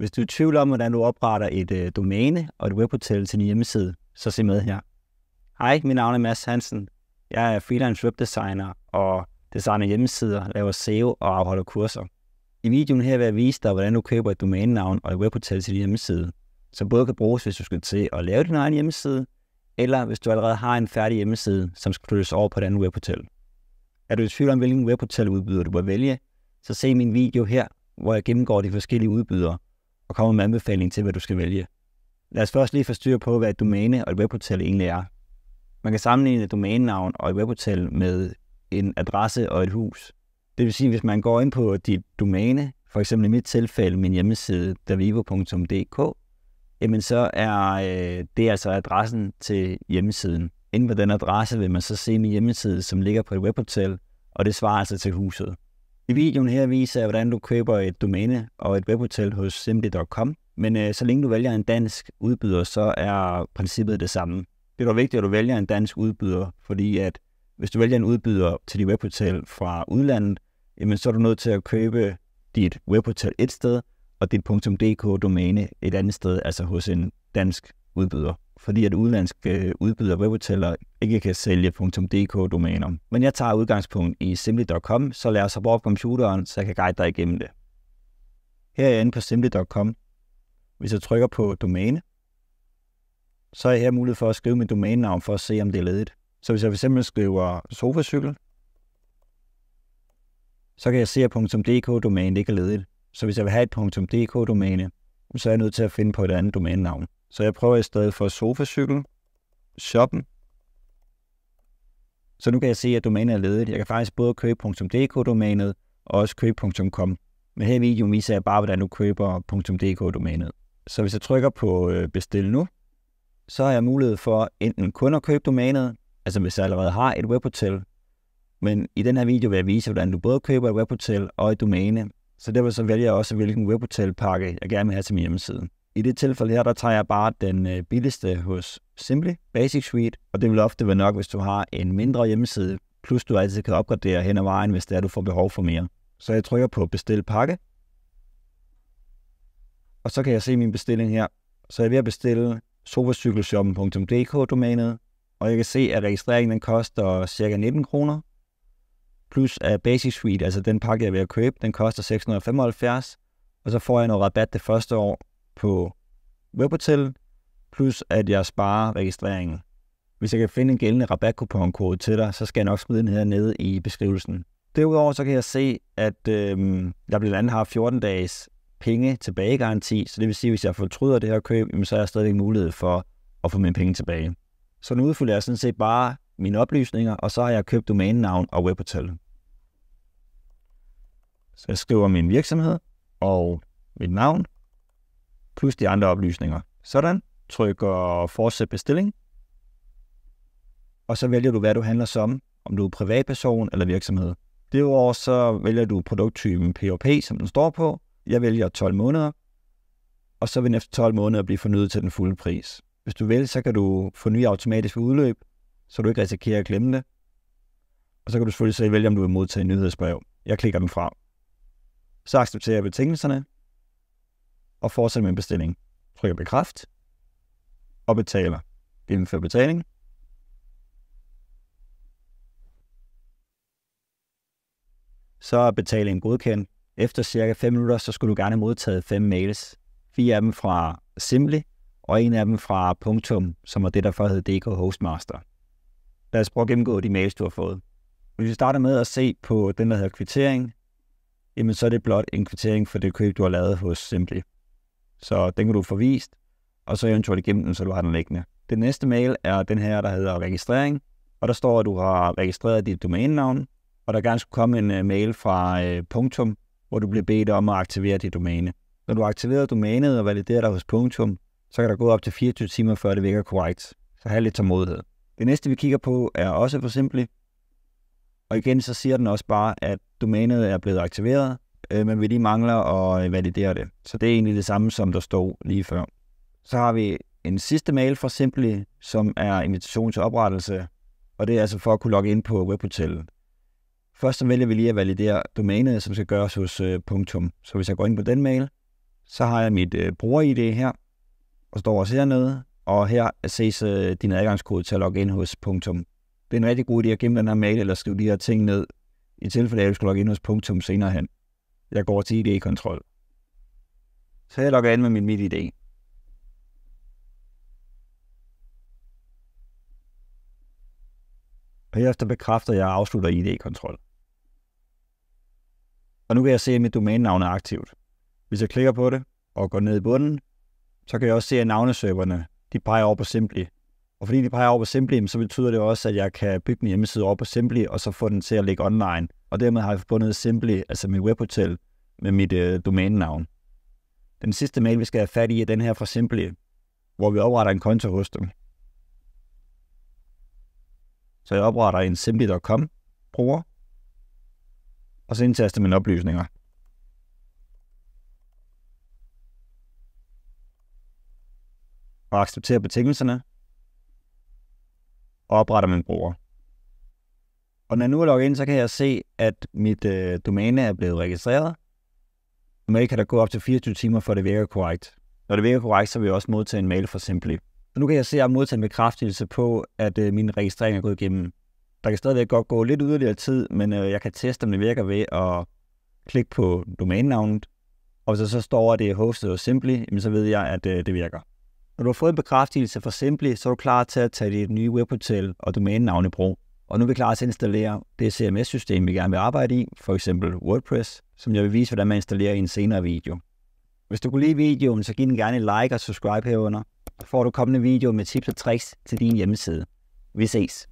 Hvis du er i tvivl om, hvordan du opretter et domæne og et webhotel til din hjemmeside, så se med her. Hej, mit navn er Mads Hansen. Jeg er freelance webdesigner og designer hjemmesider, laver SEO og afholder kurser. I videoen her vil jeg vise dig, hvordan du køber et domænenavn og et webhotel til din hjemmeside, som både kan bruges, hvis du skal til at lave din egen hjemmeside, eller hvis du allerede har en færdig hjemmeside, som skal flyttes over på et andet webhotel. Er du i tvivl om, hvilken webhoteludbyder du bør vælge, så se min video her, hvor jeg gennemgår de forskellige udbydere og kommer med anbefaling til, hvad du skal vælge. Lad os først lige få styr på, hvad et domæne og et webhotel egentlig er. Man kan sammenligne et domænenavn og et webhotel med en adresse og et hus. Det vil sige, hvis man går ind på dit domæne, for eksempel i mit tilfælde min hjemmeside davivo.dk, jamen så er det altså adressen til hjemmesiden. Inden på den adresse vil man så se min hjemmeside, som ligger på et webhotel, og det svarer altså til huset. I videoen her viser jeg, hvordan du køber et domæne og et webhotel hos simply.com, men så længe du vælger en dansk udbyder, så er princippet det samme. Det er dog vigtigt, at du vælger en dansk udbyder, fordi at hvis du vælger en udbyder til dit webhotel fra udlandet, jamen så er du nødt til at købe dit webhotel et sted, og dit .dk-domæne et andet sted, altså hos en dansk udbyder. Fordi at udenlandske udbydere webhoteller ikke kan sælge .dk-domæner. Men jeg tager udgangspunkt i simply.com, så lad os hoppe over på computeren, så jeg kan guide dig igennem det. Her er jeg inde på simply.com. Hvis jeg trykker på domæne, så er jeg her mulighed for at skrive mit domænenavn for at se, om det er ledigt. Så hvis jeg fx skriver sofacykel, så kan jeg se, at .dk-domænet ikke er ledigt. Så hvis jeg vil have et .dk-domæne, så er jeg nødt til at finde på et andet domænenavn. Så jeg prøver i stedet for sofacykel, shoppen. Så nu kan jeg se, at domænet er ledigt. Jeg kan faktisk både købe .dk-domænet og også købe .com. Men her i videoen viser jeg bare, hvordan du køber .dk-domænet. Så hvis jeg trykker på bestil nu, så har jeg mulighed for enten kun at købe domænet, altså hvis jeg allerede har et webhotel. Men i den her video vil jeg vise, hvordan du både køber et webhotel og et domæne. Så derfor så vælger jeg også, hvilken webhotelpakke jeg gerne vil have til min hjemmeside. I det tilfælde her, der tager jeg bare den billigste hos Simply Basic Suite, og det vil ofte være nok, hvis du har en mindre hjemmeside, plus du altid kan opgradere hen ad vejen, hvis det er, du får behov for mere. Så jeg trykker på bestil pakke, og så kan jeg se min bestilling her. Så jeg er ved at bestille sofacykelshoppen.dk-domænet, og jeg kan se, at registreringen den koster ca. 19 kroner, plus at Basic Suite, altså den pakke, jeg er ved at købe, den koster 675, og så får jeg noget rabat det første år på webhotel, plus at jeg sparer registreringen. Hvis jeg kan finde en gældende rabatkuponkode til dig, så skal jeg nok smide den her nede i beskrivelsen. Derudover så kan jeg se, at jeg blandt andet har 14 dages penge tilbagegaranti, så det vil sige, at hvis jeg fortryder det her køb, så er jeg stadig mulighed for at få mine penge tilbage. Så nu udfylder jeg sådan set bare mine oplysninger, og så har jeg købt domænenavn og webhotel. Så jeg skriver min virksomhed og mit navn, plus de andre oplysninger. Sådan, trykker fortsæt bestilling, og så vælger du, hvad du handler som, om du er privatperson eller virksomhed. Derudover så vælger du produkttypen POP, som den står på. Jeg vælger 12 måneder, og så vil den efter 12 måneder blive fornyet til den fulde pris. Hvis du vil, så kan du forny automatisk ved udløb, så du ikke risikerer at glemme det. Og så kan du selvfølgelig selv vælge, om du vil modtage nyhedsbrev. Jeg klikker den fra. Så accepterer jeg betingelserne, og fortsætter med bestilling. Trykker bekræft, og betaler. Gennemfør betaling. Så er betalingen godkendt. Efter cirka 5 minutter, så skulle du gerne have modtaget 5 mails. 4 af dem fra Simply, og en af dem fra Punktum, som er det, der før hed DK Hostmaster. Lad os prøve at gennemgå de mails, du har fået. Hvis vi starter med at se på den, der hedder kvittering, jamen så er det blot en kvittering for det køb, du har lavet hos Simply. Så den kan du få vist, og så eventuelt igennem den, så du har den liggende. Den næste mail er den her, der hedder registrering, og der står, at du har registreret dit domænenavn, og der gerne skulle komme en mail fra Punktum, hvor du bliver bedt om at aktivere dit domæne. Når du har aktiveret domænet og validerer dig hos Punktum, så kan der gå op til 24 timer, før det virker korrekt. Så have lidt tålmodighed. Det næste, vi kigger på, er også for Simply. Og igen, så siger den også bare, at domænet er blevet aktiveret, men vi lige mangler at validere det. Så det er egentlig det samme, som der stod lige før. Så har vi en sidste mail fra Simply, som er invitation til oprettelse, og det er altså for at kunne logge ind på webhotellet. Først så vælger vi lige at validere domænet, som skal gøres hos Punktum. Så hvis jeg går ind på den mail, Så har jeg mit bruger-ID her, og står også hernede, og her ses din adgangskode til at logge ind hos Punktum. Det er en rigtig god idé at gemme den her mail, eller skrive de her ting ned, i tilfælde af, at du skal logge ind hos Punktum senere hen. Jeg går til ID-kontrol. Så jeg logger ind med mit ID. Og herefter bekræfter jeg og afslutter ID-kontrol. Og nu kan jeg se, at mit domænenavn er aktivt. Hvis jeg klikker på det og går ned i bunden, så kan jeg også se, at navneserverne de peger over på Simply. Og fordi de peger over på Simply, så betyder det også, at jeg kan bygge min hjemmeside over på Simply, og så få den til at ligge online. Og dermed har jeg forbundet Simply, altså mit webhotel, med mit domænenavn. Den sidste mail, vi skal have fat i, er den her fra Simply, hvor vi opretter en konto hos dem. Så jeg opretter en simply.com bruger, og så indtaster mine oplysninger. Og accepterer betingelserne, og opretter min bruger. Og når jeg nu er logget ind, så kan jeg se, at mit domæne er blevet registreret. Normalt kan der gå op til 24 timer, for det virker korrekt. Når det virker korrekt, så vil jeg også modtage en mail fra Simply. Så nu kan jeg se, at jeg har modtaget en bekræftelse på, at min registrering er gået igennem. Der kan stadigvæk godt gå lidt yderligere tid, men jeg kan teste, om det virker ved at klikke på domænenavnet. Og hvis der så står, at det er hostet hos Simply, så ved jeg, at det virker. Når du har fået en bekræftelse fra Simply, så er du klar til at tage dit nye webhotel og domænenavn i brug. Og nu er vi klar til at installere det CMS-system, vi gerne vil arbejde i, for eksempel WordPress, som jeg vil vise, hvordan man installerer i en senere video. Hvis du kunne lide videoen, så giv den gerne et like og subscribe herunder. Så får du kommende video med tips og tricks til din hjemmeside. Vi ses!